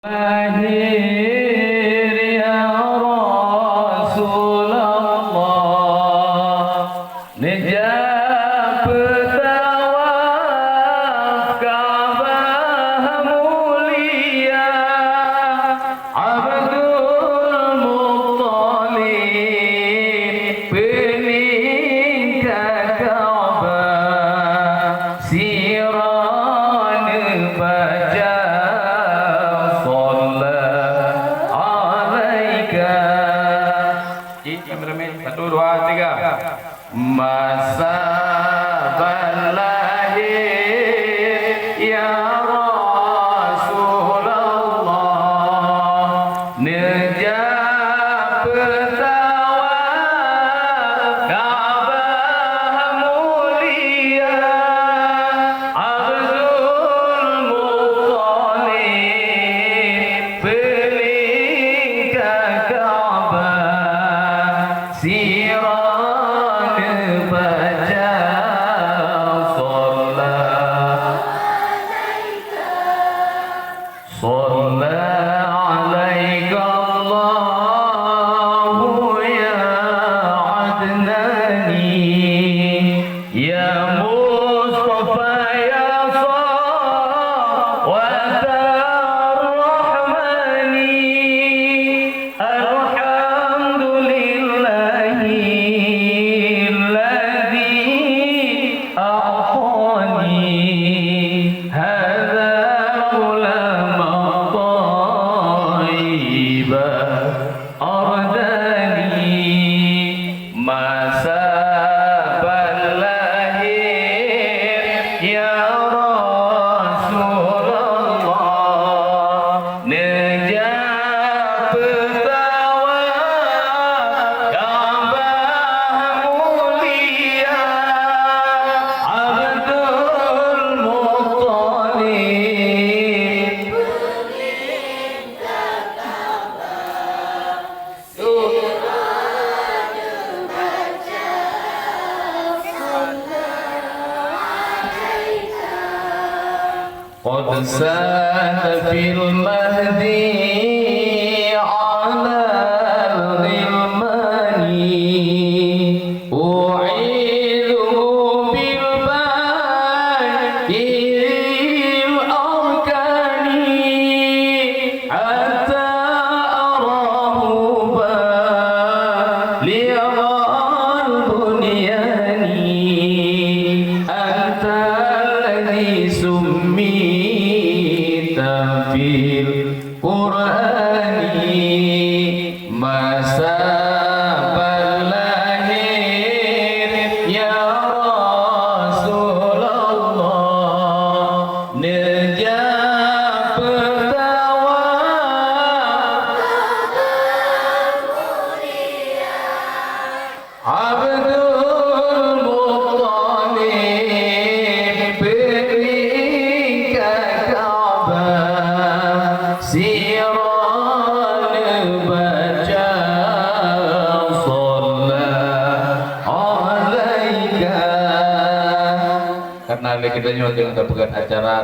Lahir ya Rasulullah, Najab tawaf Ka'bah mulia, Abdul Muttalib peningkat Ka'bah, Siran baca Satu, dua, tiga. Masa lahir ya Rasulullah, Najab tawaf Ka'bah mulia, Abdul Muttalib peningkat Ka'bah, Siran baca Salla alaika Allahu ya Adnani, ya Mustafa ya Sawat ar-Rahmani, alhamdulillahi alladhi a'tani hadha Ardani. Masa lahir ya Rasulullah, Najab tawaf Ka'bah mulia, Abdul Muttalib قد ساد في المهدي على الغلمان، أعيذه بالباء الأركان، حتى أراه بالغ البنيان. أنت الذي سميت في القرآن، masa lahir ya Rasulullah, Najab tawaf Abdul Muttalib peningkat Ka'bah, Siran baca Salla alaika. Karena kita juga dengan acara